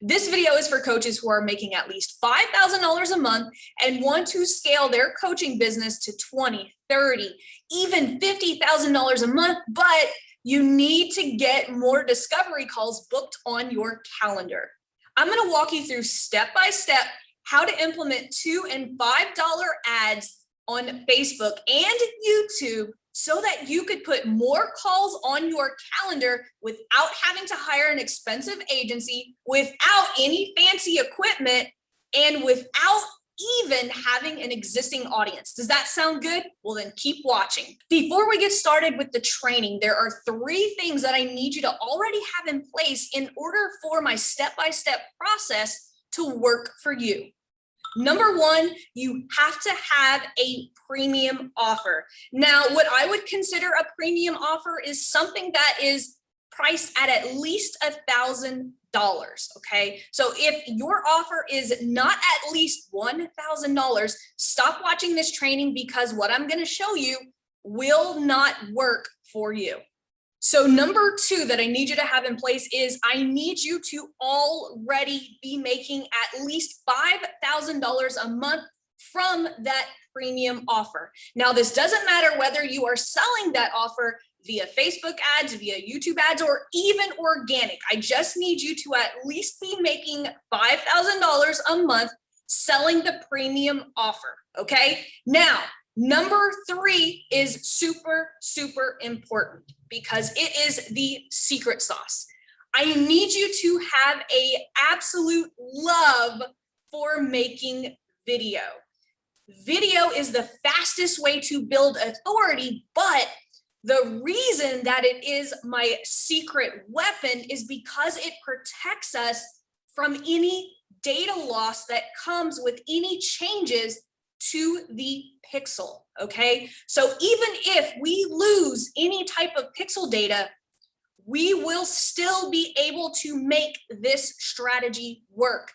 This video is for coaches who are making at least $5,000 a month and want to scale their coaching business to 20, 30, even $50,000 a month, but you need to get more discovery calls booked on your calendar. I'm going to walk you through step by step how to implement $2 and $5 ads on Facebook and YouTube so that you could put more calls on your calendar without having to hire an expensive agency, without any fancy equipment, and without even having an existing audience. Does that sound good? Well, then keep watching. Before we get started with the training, there are 3 things that I need you to already have in place in order for my step-by-step process to work for you. Number 1, you have to have a premium offer. Now, what I would consider a premium offer is something that is priced at least $1,000, okay? So if your offer is not at least $1,000, stop watching this training because what I'm gonna show you will not work for you. So number 2 that I need you to have in place is I need you to already be making at least $5,000 a month from that premium offer. Now, this doesn't matter whether you are selling that offer via Facebook ads, via YouTube ads, or even organic. I just need you to at least be making $5,000 a month selling the premium offer, okay? Now, number 3 is super, super important because it is the secret sauce. I need you to have an absolute love for making video. Video is the fastest way to build authority, but the reason that it is my secret weapon is because it protects us from any data loss that comes with any changes to the pixel, okay? So even if we lose any type of pixel data, we will still be able to make this strategy work.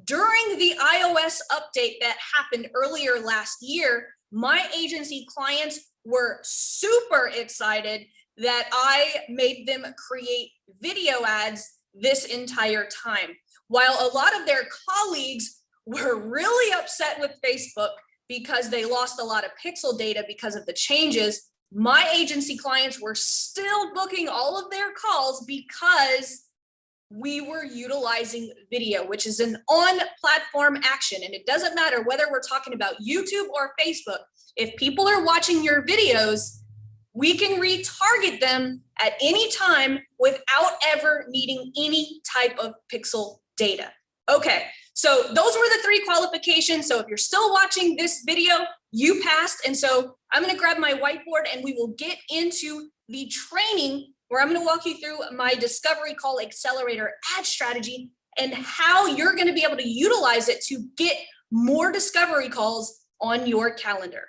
During the iOS update that happened earlier last year, my agency clients were super excited that I made them create video ads this entire time. While a lot of their colleagues were really upset with Facebook because they lost a lot of pixel data because of the changes, my agency clients were still booking all of their calls because we were utilizing video, which is an on-platform action. And it doesn't matter whether we're talking about YouTube or Facebook. If people are watching your videos, we can retarget them at any time without ever needing any type of pixel data. Okay, so those were the 3 qualifications. So if you're still watching this video, you passed. And so I'm gonna grab my whiteboard and we will get into the training where I'm gonna walk you through my Discovery Call Accelerator ad strategy and how you're gonna be able to utilize it to get more discovery calls on your calendar.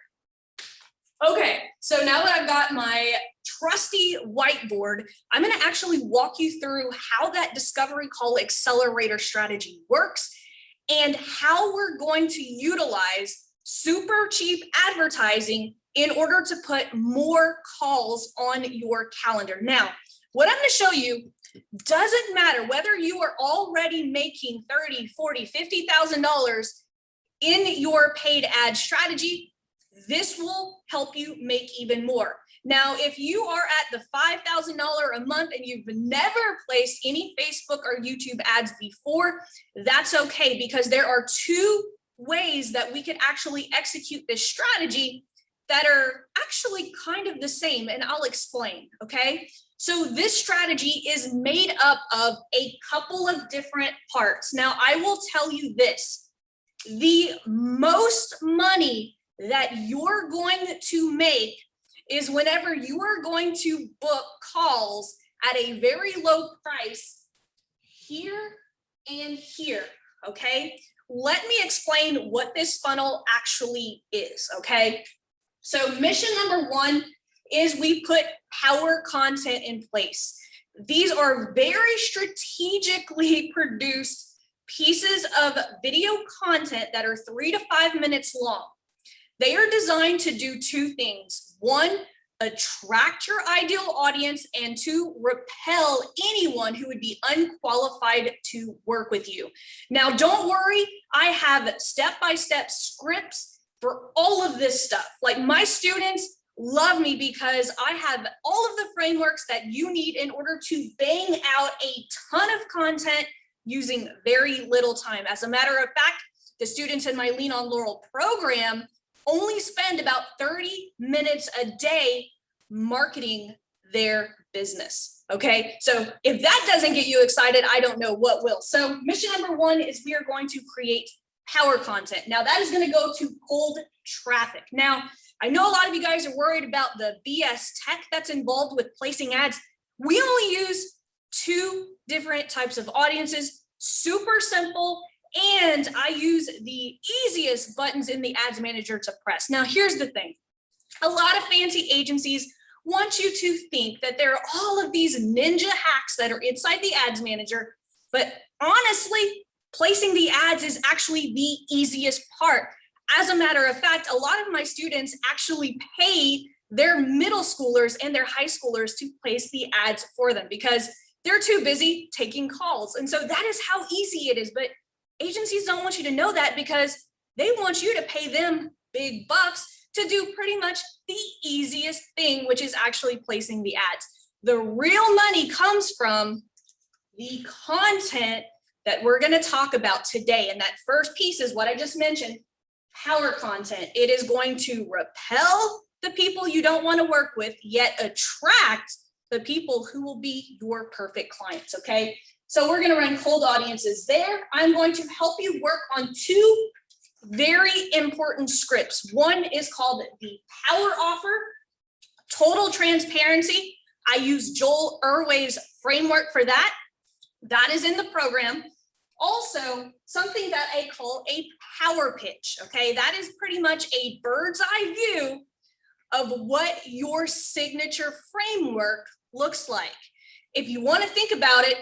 Okay, so now that I've got my trusty whiteboard, I'm gonna actually walk you through how that Discovery Call Accelerator strategy works and how we're going to utilize super cheap advertising in order to put more calls on your calendar. Now, what I'm gonna show you doesn't matter whether you are already making $30,000, $40,000, $50,000 in your paid ad strategy. This will help you make even more. Now, if you are at the $5,000 a month and you've never placed any Facebook or YouTube ads before, that's okay because there are 2 ways that we can actually execute this strategy that are actually kind of the same, and I'll explain, okay? So this strategy is made up of a couple of different parts. Now, I will tell you this, the most money that you're going to make is whenever you are going to book calls at a very low price here and here, okay? Let me explain what this funnel actually is, okay? So mission number 1 is we put power content in place. These are very strategically produced pieces of video content that are 3 to 5 minutes long. They are designed to do 2 things. 1, attract your ideal audience and to repel anyone who would be unqualified to work with you. Now, don't worry, I have step-by-step scripts for all of this stuff. Like, my students love me because I have all of the frameworks that you need in order to bang out a ton of content using very little time. As a matter of fact, the students in my Lean on Laurel program only spend about 30 minutes a day marketing their business. Okay, so if that doesn't get you excited, I don't know what will. So mission number one is we are going to create power content. Now that is going to go to cold traffic. Now, I know a lot of you guys are worried about the BS tech that's involved with placing ads. We only use 2 different types of audiences, super simple, and I use the easiest buttons in the ads manager to press. Now, here's the thing. A lot of fancy agencies want you to think that there are all of these ninja hacks that are inside the ads manager, but honestly, placing the ads is actually the easiest part. As a matter of fact, a lot of my students actually pay their middle schoolers and their high schoolers to place the ads for them because they're too busy taking calls. And so that is how easy it is. But agencies don't want you to know that because they want you to pay them big bucks to do pretty much the easiest thing, which is actually placing the ads. The real money comes from the content that we're going to talk about today. And that first piece is what I just mentioned, power content. It is going to repel the people you don't want to work with, yet attract the people who will be your perfect clients, okay? So we're going to run cold audiences there. I'm going to help you work on 2 very important scripts. One is called the power offer, total transparency. I use Joel Erway's framework for that. That is in the program. Also, something that I call a power pitch, okay? That is pretty much a bird's eye view of what your signature framework looks like. If you want to think about it,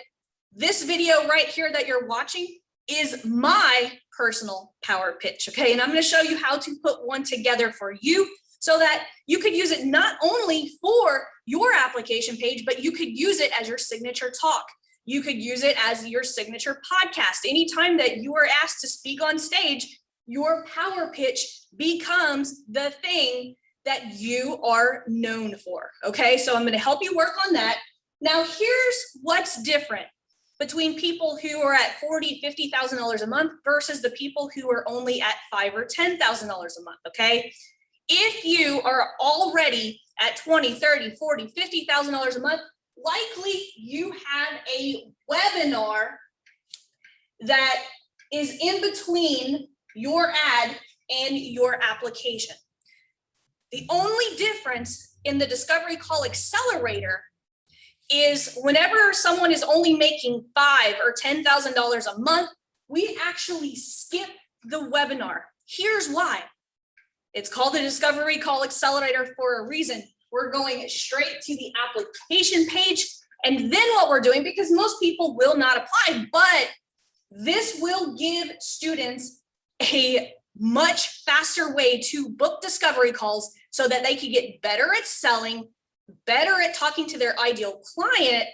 this video right here that you're watching is my personal power pitch, okay? And I'm going to show you how to put one together for you so that you could use it not only for your application page, but you could use it as your signature talk. You could use it as your signature podcast. Anytime that you are asked to speak on stage, your power pitch becomes the thing that you are known for, okay? So I'm going to help you work on that. Now, here's what's different between people who are at $40,000, $50,000 a month versus the people who are only at $5,000 or $10,000 a month, okay? If you are already at $20,000, $30,000, $40,000, $50,000 a month, likely you had a webinar that is in between your ad and your application. The only difference in the Discovery Call Accelerator is whenever someone is only making $5,000 or $10,000 a month, we actually skip the webinar. Here's why. It's called the Discovery Call Accelerator for a reason. We're going straight to the application page. And then what we're doing, because most people will not apply, but this will give students a much faster way to book discovery calls so that they can get better at selling, better at talking to their ideal client,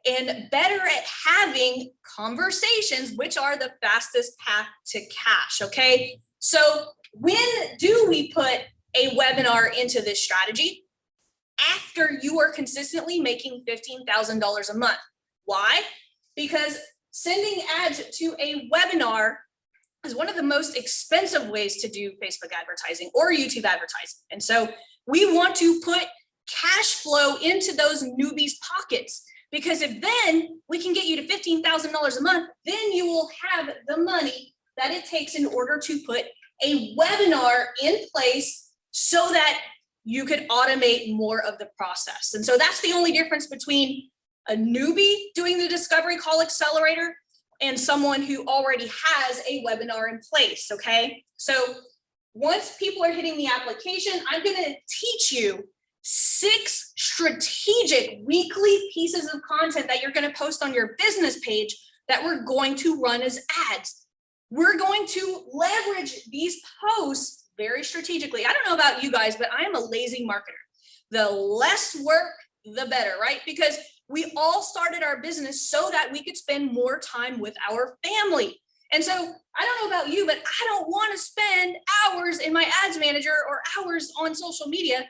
and better at having conversations, which are the fastest path to cash, okay? So when do we put a webinar into this strategy? After you are consistently making $15,000 a month. Why? Because sending ads to a webinar is one of the most expensive ways to do Facebook advertising or YouTube advertising. And so we want to put cash flow into those newbies' pockets, because if then we can get you to $15,000 a month, then you will have the money that it takes in order to put a webinar in place so that you could automate more of the process. And so that's the only difference between a newbie doing the Discovery Call Accelerator and someone who already has a webinar in place, okay? So once people are hitting the application, I'm gonna teach you 6 strategic weekly pieces of content that you're gonna post on your business page that we're going to run as ads. We're going to leverage these posts very strategically. I don't know about you guys, but I am a lazy marketer. the less work, the better, right? Because we all started our business so that we could spend more time with our family. And so I don't know about you, but I don't want to spend hours in my ads manager or hours on social media.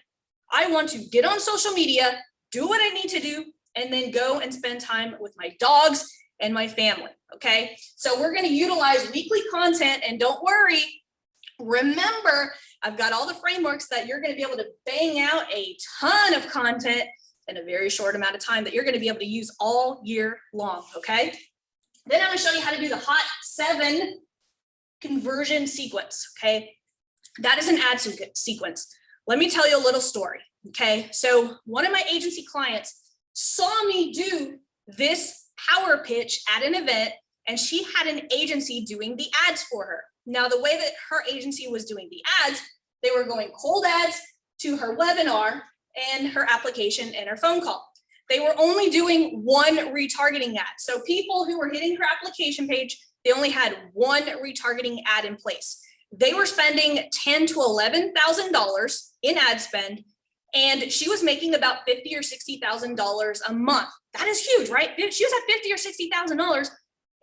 I want to get on social media, do what I need to do, and then go and spend time with my dogs and my family, okay? So we're gonna utilize weekly content, and don't worry, remember, I've got all the frameworks that you're gonna be able to bang out a ton of content in a very short amount of time that you're gonna be able to use all year long, okay? Then I'm gonna show you how to do the Hot 7 conversion sequence, okay? That is an ad sequence. Let me tell you a little story, okay? So one of my agency clients saw me do this power pitch at an event, and she had an agency doing the ads for her. Now, the way that her agency was doing the ads, they were going cold ads to her webinar and her application and her phone call. They were only doing one retargeting ad. So people who were hitting her application page, they only had one retargeting ad in place. They were spending $10,000 to $11,000 in ad spend, and she was making about $50,000 or $60,000 a month. That is huge, right? She was at $50,000 or $60,000,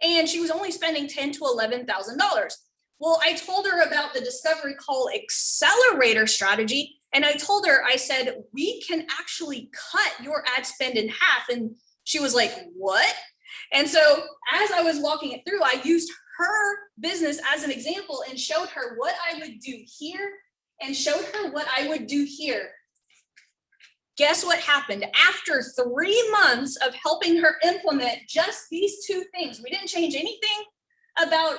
and she was only spending $10,000 to $11,000. Well, I told her about the Discovery Call Accelerator strategy, and I told her, I said, we can actually cut your ad spend in half. And she was like, what? And so as I was walking it through, I used her business as an example and showed her what I would do here and showed her what I would do here. Guess what happened? After 3 months of helping her implement just these two things, we didn't change anything about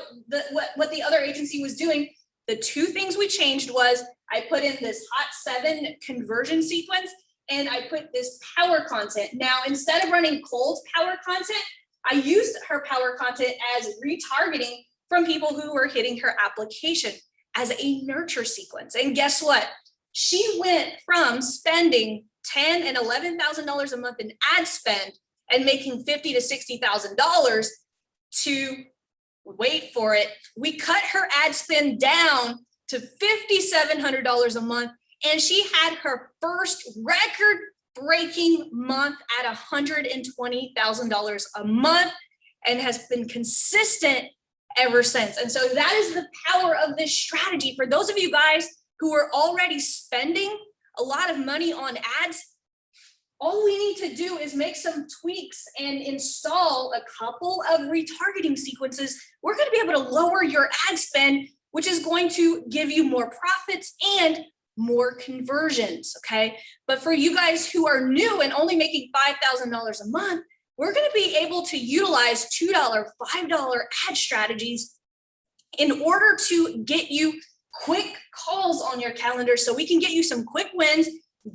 what the other agency was doing. The two things we changed was I put in this Hot 7 conversion sequence, and I put this power content. Now, instead of running cold power content, I used her power content as retargeting from people who were hitting her application as a nurture sequence. And guess what? She went from spending $10,000 and $11,000 a month in ad spend and making $50,000 to $60,000 to, wait for it, we cut her ad spend down to $5,700 a month, and she had her first record-breaking month at $120,000 a month and has been consistent ever since. And so that is the power of this strategy. For those of you guys who are already spending a lot of money on ads, all we need to do is make some tweaks and install a couple of retargeting sequences. We're going to be able to lower your ad spend, which is going to give you more profits and more conversions, okay? But for you guys who are new and only making $5,000 a month, we're going to be able to utilize $2, $5 ad strategies in order to get you quick calls on your calendar, so we can get you some quick wins,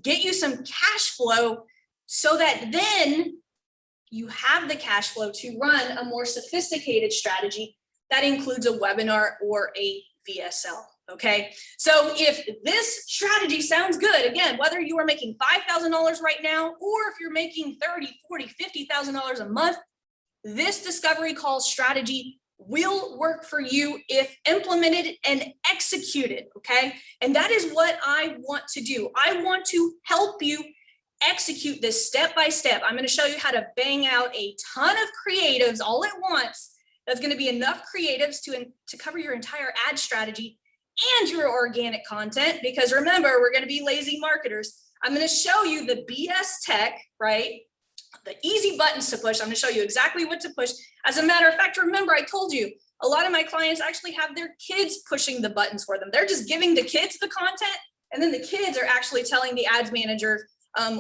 get you some cash flow, so that then you have the cash flow to run a more sophisticated strategy that includes a webinar or a VSL, okay? So if this strategy sounds good, again, whether you are making $5,000 right now, or if you're making $30,000, $40,000, $50,000 a month, this discovery call strategy will work for you if implemented and executed, okay? And that is what I want to do. I want to help you execute this step by step. I'm going to show you how to bang out a ton of creatives all at once. That's going to be enough creatives to cover your entire ad strategy and your organic content, because remember, we're going to be lazy marketers. I'm going to show you the BS tech, right? The easy buttons to push. I'm going to show you exactly what to push. As a matter of fact, remember, I told you a lot of my clients actually have their kids pushing the buttons for them. They're just giving the kids the content, and then the kids are actually telling the ads manager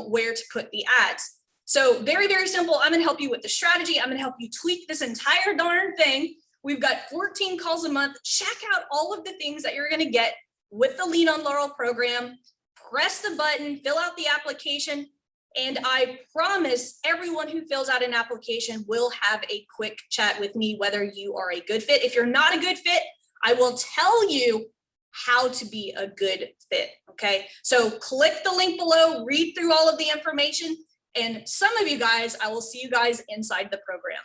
where to put the ads. So very, very simple. I'm going to help you with the strategy. I'm going to help you tweak this entire darn thing. We've got 14 calls a month. Check out all of the things that you're going to get with the Lean on Laurel program. Press the button, fill out the application, and I promise everyone who fills out an application will have a quick chat with me, whether you are a good fit. If you're not a good fit, I will tell you how to be a good fit, okay? So click the link below, read through all of the information, and some of you guys, I will see you guys inside the program.